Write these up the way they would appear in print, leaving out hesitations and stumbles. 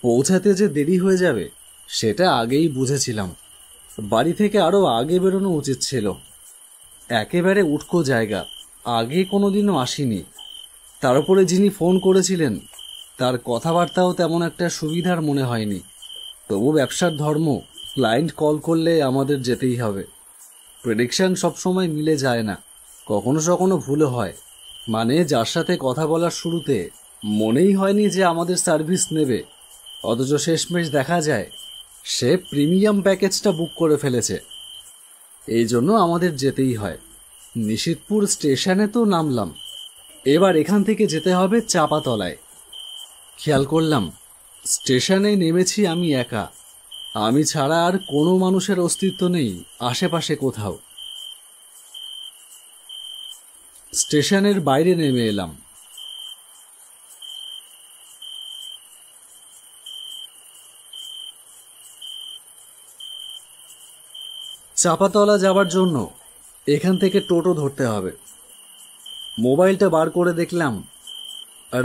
পৌঁছাতে যে দেরি হয়ে যাবে সেটা আগেই বুঝেছিলাম। বাড়ি থেকে আরও আগে বেরোনো উচিত ছিল। একেবারে উটকো জায়গা, আগে কোনোদিনও আসিনি। তার উপরে যিনি ফোন করেছিলেন তার কথাবার্তাও তেমন একটা সুবিধার মনে হয়নি। তবু ব্যবসার ধর্ম, ক্লায়েন্ট কল করলে আমাদের যেতেই হবে। প্রেডিকশন সবসময় মিলে যায় না, কখনো কখনো ভুলও হয়। মানে যার সাথে কথা বলার শুরুতে মনেই হয়নি যে আমাদের সার্ভিস নেবে, অথচ শেষমেশ দেখা যায় সে প্রিমিয়াম প্যাকেজটা বুক করে ফেলেছে। এই জন্য আমাদের যেতেই হয়। নিশিতপুর স্টেশনে তো নামলাম, এবার এখান থেকে যেতে হবে চাপাতলায়। খেয়াল করলাম স্টেশনে নেমেছি আমি একা। আমি ছাড়া আর কোনো মানুষের অস্তিত্ব নেই আশেপাশে কোথাও। স্টেশনের বাইরে নেমে এলাম। চাপাতলা যাবার জন্য এখান থেকে টোটো ধরতে হবে। মোবাইলটা বার করে দেখলাম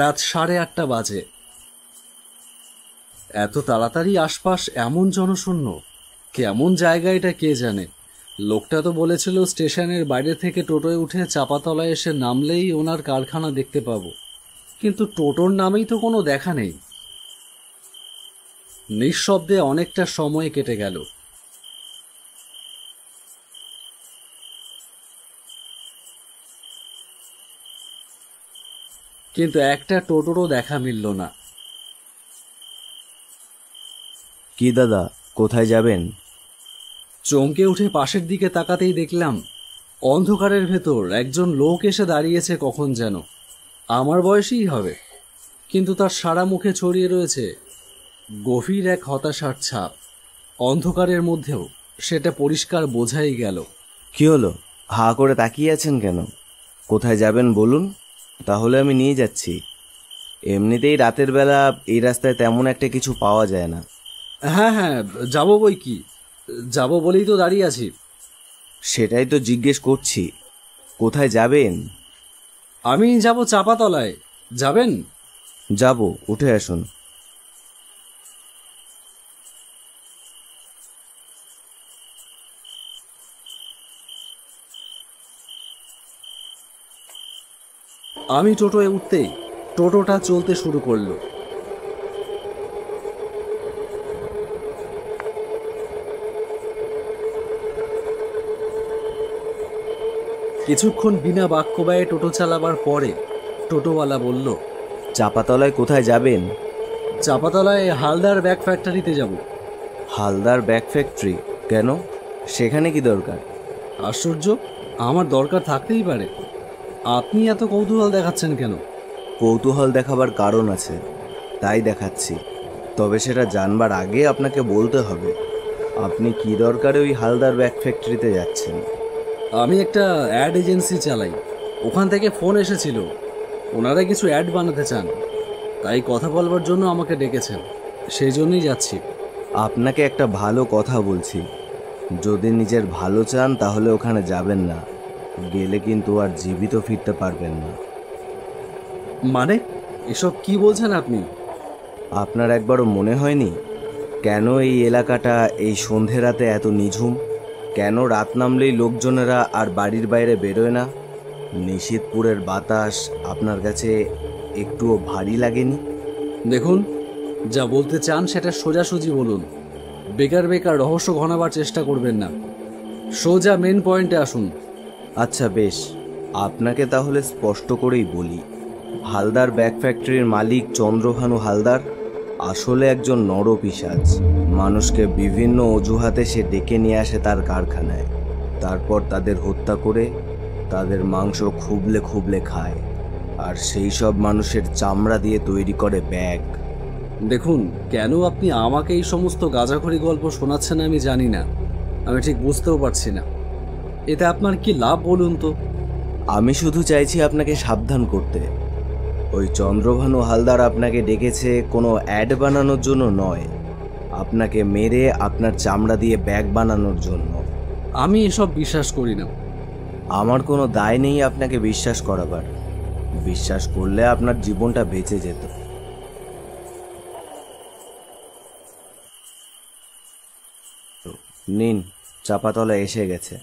রাত 8:30 বাজে। এত তাড়াতাড়ি আশপাশ এমন জনশূন্য, কেমন জায়গা এটা কে জানে। লোকটা তো বলেছিল স্টেশনের বাইরে থেকে টোটোয় উঠে চাপাতলায় এসে নামলেই ওনার কারখানা দেখতে পাবো, কিন্তু টোটোর নামেই তো কোনো দেখা নেই। নিঃশব্দে অনেকটা সময় কেটে গেল। কিন্তু একটা টোটোরও দেখা মিলল না। কি দাদা, কোথায় যাবেন? চমকে উঠে পাশের দিকে তাকাতেই দেখলাম অন্ধকারের ভেতর একজন লোক এসে দাঁড়িয়েছে কখন যেন। আমার বয়সই হবে, কিন্তু তার সারা মুখে ছড়িয়ে রয়েছে গভীর এক হতাশার ছাপ। অন্ধকারের মধ্যেও সেটা পরিষ্কার বোঝাই গেল। কি হলো, হা করে তাকিয়ে আছেন কেন? কোথায় যাবেন বলুন, তাহলে আমি নিয়ে যাচ্ছি। এমনিতেই রাতের বেলা এই রাস্তায় তেমন একটা কিছু পাওয়া যায় না। হ্যাঁ হ্যাঁ, যাবো বই কি, যাবো বলেই তো দাঁড়িয়ে আছি। সেটাই তো জিজ্ঞেস করছি, কোথায় যাবেন? আমি যাব চাপাতলায়। যাবেন? যাব, উঠে আসুন। আমি টোটোয় উঠতেই টোটোটা চলতে শুরু করলো। কিছুক্ষণ বিনা বাক্য ব্যয়ে টোটো চালাবার পরে টোটোওয়ালা বলল, চাপাতলায় কোথায় যাবেন? চাপাতলায় হালদার ব্যাগ ফ্যাক্টরিতে যাব। Haldar bag factory? কেন, সেখানে কি দরকার? আশ্চর্য, আমার দরকার থাকতেই পারে। আপনি এত কৌতূহল দেখাচ্ছেন কেন? কৌতূহল দেখাবার কারণ আছে, তাই দেখাচ্ছি। তবে সেটা জানবার আগে আপনাকে বলতে হবে আপনি কি দরকারে ওই হালদার ব্যাগ ফ্যাক্টরিতে যাচ্ছেন। আমি একটা অ্যাড এজেন্সি চালাই, ওখান থেকে ফোন এসেছিল। ওনারা কিছু অ্যাড বানাতে চান, তাই কথা বলবার জন্য আমাকে ডেকেছেন, সেই জন্যই যাচ্ছি। আপনাকে একটা ভালো কথা বলছি, যদি নিজের ভালো চান তাহলে ওখানে যাবেন না, গেলে কিন্তু আর জীবিত ফিরতে পারবেন না। মানে এসব কি বলছেন আপনি? আপনার একবারও মনে হয়নি কেন এই এলাকাটা এই সন্ধে রাতে এত নিঝুম? কেন রাত নামলেই লোকজনেরা আর বাড়ির বাইরে বেরোয় না? নিশিতপুরের বাতাস আপনার কাছে একটুও ভারী লাগেনি? দেখুন, যা বলতে চান সেটা সোজাসুজি বলুন, বেকার বেকার রহস্য ঘনাবার চেষ্টা করবেন না। সোজা মেন পয়েন্টে আসুন। আচ্ছা বেশ, আপনাকে তাহলে স্পষ্ট করেই বলি, হালদার ব্যাগ ফ্যাক্টরির মালিক চন্দ্রভানু হালদার আসলে একজন নরপিশাচ। মানুষকে বিভিন্ন অজুহাতে সে ডেকে নিয়ে আসে তার কারখানায়, তারপর তাদের হত্যা করে তাদের মাংস খুবলে খুবলে খায়, আর সেই সব মানুষের চামড়া দিয়ে তৈরি করে ব্যাগ। দেখুন, কেন আপনি আমাকে এই সমস্ত গাঁজাখড়ি গল্প শোনাচ্ছেন আমি জানি না, আমি ঠিক বুঝতেও পারছি না। এতে আপনার কি লাভ বলুন তো? আমি শুধু চাইছি আপনাকে সাবধান করতে। ওই চন্দ্রভানু হালদার আপনাকে ডেকেছে কোনো অ্যাড বানানোর জন্য নয়, আপনাকে মেরে আপনার চামড়া দিয়ে ব্যাগ বানানোর জন্য। আমি এসব বিশ্বাস করি না। আমার কোনো দায় নেই আপনাকে বিশ্বাস করাবার, বিশ্বাস করলে আপনার জীবনটা বেঁচে যেত। নিন, চাপাতলা এসে গেছে।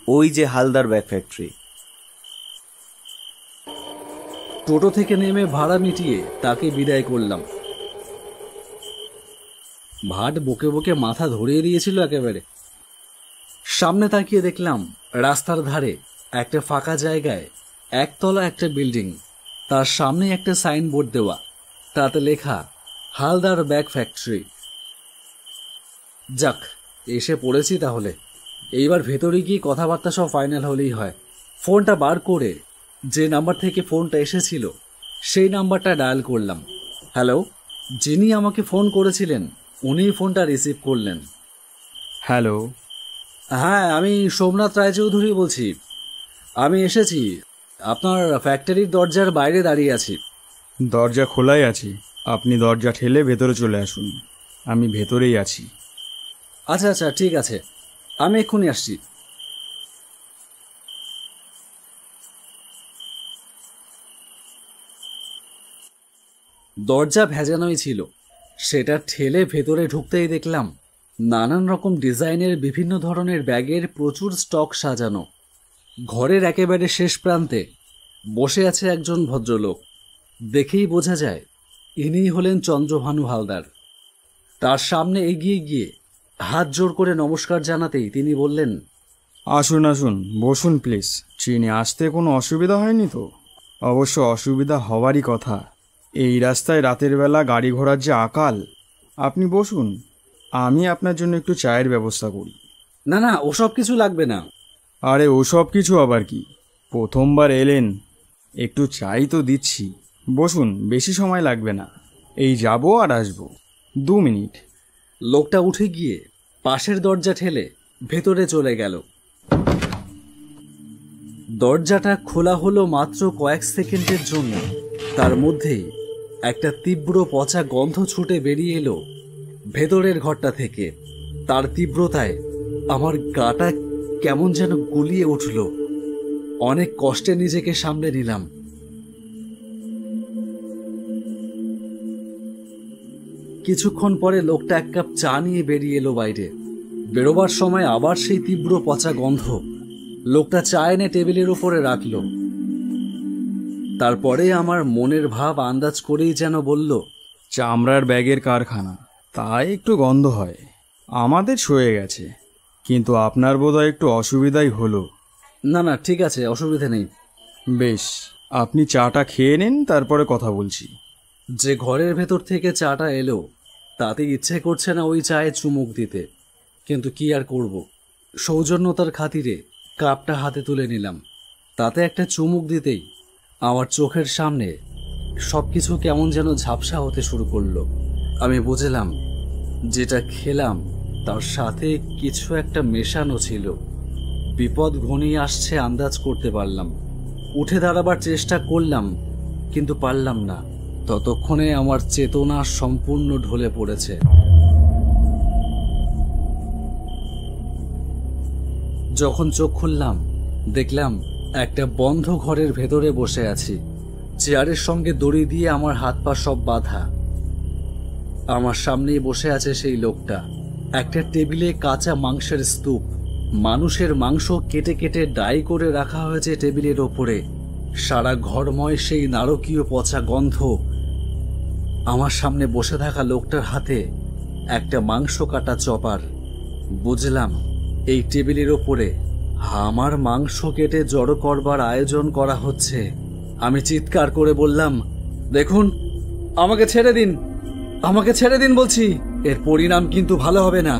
ওই যে হালদার ব্যাগ ফ্যাক্টরি। টোটো থেকে নেমে ভাড়া মিটিয়ে তাকে বিদায় করলাম। ভাট বকে বকে মাথা ধরিয়ে দিয়েছিল একেবারে। সামনে তাকিয়ে দেখলাম রাস্তার ধারে একটা ফাঁকা জায়গায় একতলা একটা বিল্ডিং, তার সামনে একটা সাইনবোর্ড দেওয়া, তাতে লেখা হালদার ব্যাগ ফ্যাক্টরি। যাক, এসে পড়েছি তাহলে। এইবার ভেতরে গিয়ে কথাবার্তা সব ফাইনাল হলেই হয়। ফোনটা বার করে যে নাম্বার থেকে ফোনটা এসেছিল সেই নাম্বারটা ডায়াল করলাম। হ্যালো, যিনি আমাকে ফোন করেছিলেন উনিই ফোনটা রিসিভ করলেন। হ্যালো। হ্যাঁ, আমি সোমনাথ রায়চৌধুরী বলছি। আমি এসেছি, আপনার ফ্যাক্টরির দরজার বাইরে দাঁড়িয়ে আছি। দরজা খোলাই আছে, আপনি দরজা ঠেলে ভেতরে চলে আসুন, আমি ভেতরেই আছি। আচ্ছা আচ্ছা, ঠিক আছে, আমি এক্ষুনি আসছি। দরজা ভেজানোই ছিল, সেটা ঠেলে ভেতরে ঢুকতেই দেখলাম নানান রকম ডিজাইনের বিভিন্ন ধরনের ব্যাগের প্রচুর স্টক সাজানো। ঘরের একেবারে শেষ প্রান্তে বসে আছে একজন ভদ্রলোক। দেখেই বোঝা যায় ইনিই হলেন চন্দ্রভানু হালদার। তার সামনে এগিয়ে গিয়ে হাত জোড় করে নমস্কার জানাতেই তিনি বললেন, আসুন আসুন, বসুন প্লিজ। ট্রেনে আসতে কোনো অসুবিধা হয়নি তো? অবশ্য অসুবিধা হওয়ারই কথা, এই রাস্তায় রাতের বেলা গাড়ি ঘোড়ার যে আকাল। আপনি বসুন, আমি আপনার জন্য একটু চায়ের ব্যবস্থা করি। না না, ওসব কিছু লাগবে না। আরে ওসব কিছু আবার কি, প্রথমবার এলেন, একটু চাই তো দিচ্ছি। বসুন, বেশি সময় লাগবে না, এই যাব আর আসবো, 2 মিনিট। লোকটা উঠে গিয়ে পাশের দরজা ঠেলে ভেতরে চলে গেল। দরজাটা খোলা হলো মাত্র কয়েক সেকেন্ডের জন্য, তার মধ্যেই একটা তীব্র পচা গন্ধ ছুটে বেরিয়ে এলো ভেতরের ঘরটা থেকে। তার তীব্রতায় আমার গাটা কেমন যেন গুলিয়ে উঠল। অনেক কষ্টে নিজেকে সামলে নিলাম। কিছুক্ষণ পরে লোকটা 1 কাপ চা নিয়ে বেরিয়ে এলো বাইরে। বেরোবার সময় আবার সেই তীব্র পচা গন্ধ। লোকটা চা এনে টেবিলের উপরে রাখলো। তারপরে আমার মনের ভাব আন্দাজ করেই যেন বলল, চামড়ার ব্যাগের কারখানা, তাই একটু গন্ধ হয়। আমাদের সয়ে গেছে, কিন্তু আপনার বোধহয় একটু অসুবিধাই হলো। না না, ঠিক আছে, অসুবিধা নেই। বেশ, আপনি চাটা খেয়ে নিন, তারপরে কথা বলছি। যে ঘরের ভেতর থেকে চাটা এলো তাতে ইচ্ছে করছে না ওই চায়ে চুমুক দিতে, কিন্তু কি আর করব, সৌজন্যতার খাতিরে কাপটা হাতে তুলে নিলাম। তাতে একটা চুমুক দিতেই আমার চোখের সামনে সবকিছু কেমন যেন ঝাপসা হতে শুরু করলো। আমি বুঝলাম যেটা খেলাম তার সাথে কিছু একটা মেশানো ছিল। বিপদ ঘনিয়ে আসছে আন্দাজ করতে পারলাম। উঠে দাঁড়াবার চেষ্টা করলাম, কিন্তু পারলাম না। ততক্ষণে আমার চেতনা সম্পূর্ণ ঢলে পড়েছে। যখন চোখ খুললাম দেখলাম একটা বন্ধ ঘরের ভেতরে বসে আছি। চেয়ারের সঙ্গে দড়ি দিয়ে আমার হাত পা সব বাঁধা। আমার সামনেই বসে আছে সেই লোকটা। একটা টেবিলে কাঁচা মাংসের স্তূপ, মানুষের মাংস কেটে কেটে ডাই করে রাখা হয়েছে টেবিলের ওপরে। সারা ঘরময় সেই নারকীয় পচা গন্ধ। আমার সামনে বসে থাকা লোকটার হাতে একটা মাংস কাটা চপার। বুঝলাম এই টেবিলের ওপরে আমার মাংস কেটে জড়ো করবার আয়োজন করা হচ্ছে। আমি চিৎকার করে বললাম, দেখুন, আমাকে ছেড়ে দিন, আমাকে ছেড়ে দিন বলছি, এর পরিণাম কিন্তু ভালো হবে না।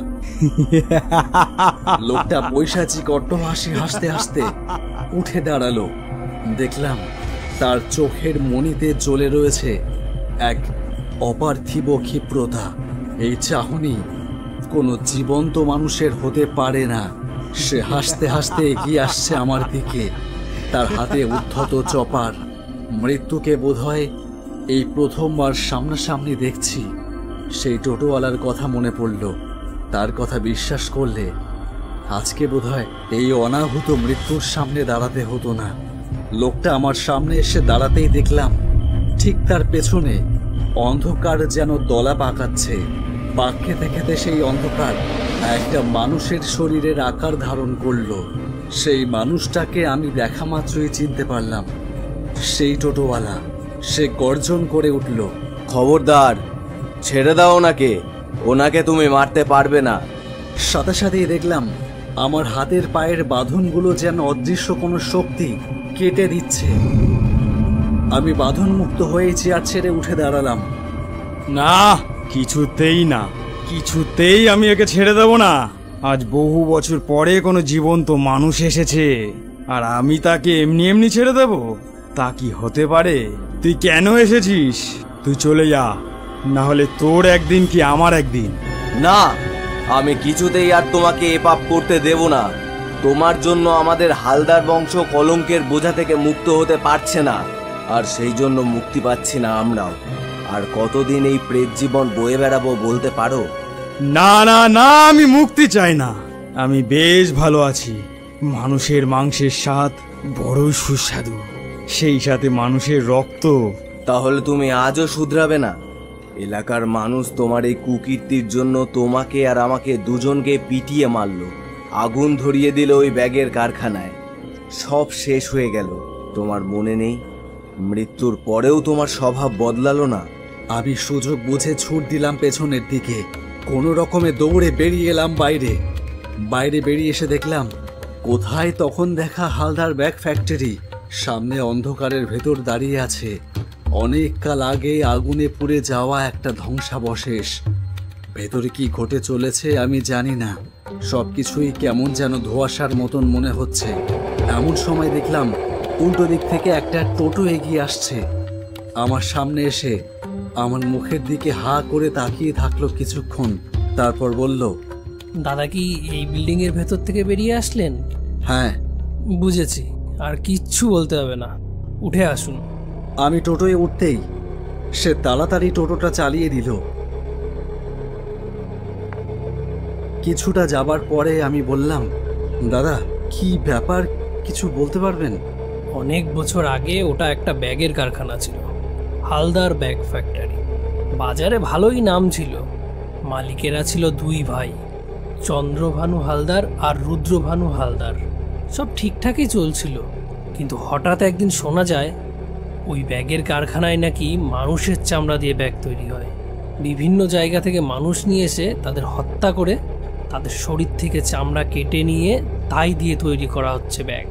লোকটা পৈশাচিক অট্টহাসি হাসতে হাসতে উঠে দাঁড়ালো। দেখলাম তার চোখের মণিতে জ্বলে রয়েছে এক অপার্থিব ক্ষিপ্রতা। এই চাহনি কোনো জীবন্ত মানুষের হতে পারে না। সে হাসতে হাসতে এগিয়ে আসছে আমার দিকে, তার হাতে উদ্ধত চপার। মৃত্যুকে বোধহয় এই প্রথমবার সামনাসামনি দেখছি। সেই টোটোওয়ালার কথা মনে পড়ল। তার কথা বিশ্বাস করলে আজকে বোধহয় এই অনাহুত মৃত্যুর সামনে দাঁড়াতে হতো না। লোকটা আমার সামনে এসে দাঁড়াতেই দেখলাম ঠিক তার পেছনে অন্ধকার যেন দলা পাকাচ্ছে। পাক খেতে খেতে সেই অন্ধকার একটা মানুষের শরীরের আকার ধারণ করলো। সেই মানুষটাকে আমি দেখা মাত্রই চিনতে পারলাম। সেই টোটোওয়ালা। সে গর্জন করে উঠল, খবরদার, ছেড়ে দাও ওনাকে, ওনাকে তুমি মারতে পারবে না। সাথে সাথেই দেখলাম আমার হাতের পায়ের বাঁধনগুলো যেন অদৃশ্য কোনো শক্তি কেটে দিচ্ছে। আমি বাঁধন মুক্ত হয়ে চেয়ার ছেড়ে উঠে দাঁড়ালাম। না, কিছুতেই না, কিছুতেই আমি একে ছেড়ে দেব না। আজ বহু বছর পরে কোনো জীবন্ত মানুষ এসেছে, আর আমি তাকে এমনি এমনি ছেড়ে দেব? তা কি হতে পারে? তুই কেন এসেছিস? তুই চলে যা, না হলে তোর একদিন কি আমার একদিন। না, আমি কিছুতেই আর তোমাকে এ পাপ করতে দেব না। তোমার জন্য আমাদের হালদার বংশ কলঙ্কের বোঝা থেকে মুক্ত হতে পারছে না, আর সেই জন্য মুক্তি পাচ্ছি না আমরাও। আর কতদিন এই প্রেত জীবন বয়ে বেড়াবো বলতে পারো? না না না, আমি মুক্তি চাই না। আমি বেশ ভালো আছি। মানুষের মাংসের স্বাদ বড়ই সুস্বাদু, সেই সাথে মানুষের রক্ত। তাহলে তুমি আজও শুধরাবে না? এলাকার মানুষ তোমার এই কুকীর্তির জন্য তোমাকে আর আমাকে দুজনকে পিটিয়ে মারলো, আগুন ধরিয়ে দিল ওই ব্যাগের কারখানায়। সব শেষ হয়ে গেল। তোমার মনে নেই? মৃত্যুর পরেও তোমার স্বভাব বদলালো না। আমি সুযোগ বুঝে ছুট দিলাম পেছনের দিকে। কোনো রকমে দৌড়ে বেরিয়ে এলাম বাইরে। বেরিয়ে এসে দেখলাম কোথায় তখন দেখা হালদার ব্যাগ ফ্যাক্টরি সামনে অন্ধকারের ভেতর দাঁড়িয়ে আছে অনেক কাল আগে আগুনে পুড়ে যাওয়া একটা ধ্বংসাবশেষ। ভেতরে কি ঘটে চলেছে আমি জানি না। সবকিছুই কেমন যেন ধোঁয়াশার মতন মনে হচ্ছে। এমন সময় দেখলাম উল্টো দিক থেকে একটা টোটো এগিয়ে আসছে। আমার সামনে এসে আমার মুখের দিকে হা করে তাকিয়ে থাকলো কিছুক্ষণ, তারপর বলল, দাদা কি এই বিল্ডিং এর ভেতর থেকে বেরিয়ে আসলেন? হ্যাঁ। বুঝেছি, আর কিচ্ছু বলতে হবে না, উঠে আসুন। আমি টোটোয় উঠতেই সে তাড়াতাড়ি টোটোটা চালিয়ে দিল। কিছুটা যাবার পরে আমি বললাম, দাদা কি ব্যাপার, কিছু বলতে পারবেন? অনেক বছর আগে ওটা একটা ব্যাগের কারখানা ছিল, হালদার ব্যাগ ফ্যাক্টরি। বাজারে ভালোই নাম ছিল। মালিকেরা ছিল দুই ভাই, চন্দ্রভানু হালদার আর রুদ্রভানু হালদার। সব ঠিকঠাকই চলছিল, কিন্তু হঠাৎ একদিন শোনা যায় ওই ব্যাগের কারখানায় নাকি মানুষের চামড়া দিয়ে ব্যাগ তৈরি হয়। বিভিন্ন জায়গা থেকে মানুষ নিয়ে এসে তাদের হত্যা করে তাদের শরীর থেকে চামড়া কেটে নিয়ে তাই দিয়ে তৈরি করা হচ্ছে ব্যাগ।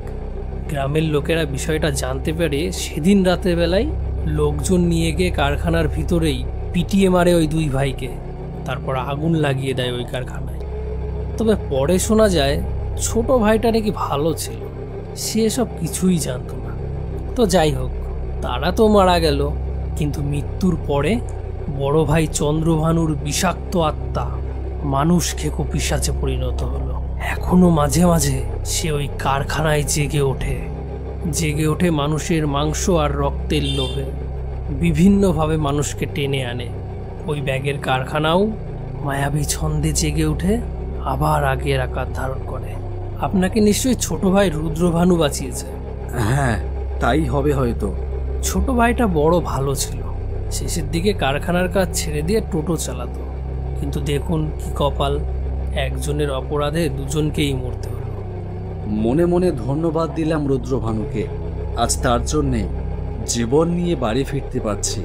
গ্রামের লোকেরা বিষয়টা জানতে পেরে সেদিন রাতের বেলায় লোকজন নিয়ে গিয়ে কারখানার ভিতরেই পিটিয়ে মারে ওই দুই ভাইকে, তারপর আগুন লাগিয়ে দেয় ওই কারখানায়। তবে পরে শোনা যায় ছোট ভাইটা নাকি ভালো ছিল, সে সব কিছুই জানতো না। তো যাই হোক, তারা তো মারা গেল, কিন্তু মৃত্যুর পরে বড় ভাই চন্দ্রভানুর বিষাক্ত আত্মা মানুষ খেকো পিশাচে পরিণত হলো। এখনো মাঝে মাঝে সে ওই কারখানায় জেগে ওঠে মানুষের মাংস আর রক্তের লোভে, বিভিন্নভাবে মানুষকে টেনে আনে। ওই ব্যাগের কারখানাও মায়াবী ছন্দে জেগে উঠে আবার আগের আকার ধারণ করে। আপনাকে নিশ্চয়ই ছোট ভাই রুদ্রভানু বাঁচিয়েছে। হ্যাঁ, তাই হবে হয়তো। ছোট ভাইটা বড় ভালো ছিল, শেষের দিকে কারখানার কাজ ছেড়ে দিয়ে টোটো চালাতো। কিন্তু দেখুন কি কপাল, একজনের অপরাধে দুজনকেই মরতে হলো। মনে মনে ধন্যবাদ দিলাম রুদ্রভানুকে। আজ তার জন্যে জীবন নিয়ে বাড়ি ফিরতে পারছি।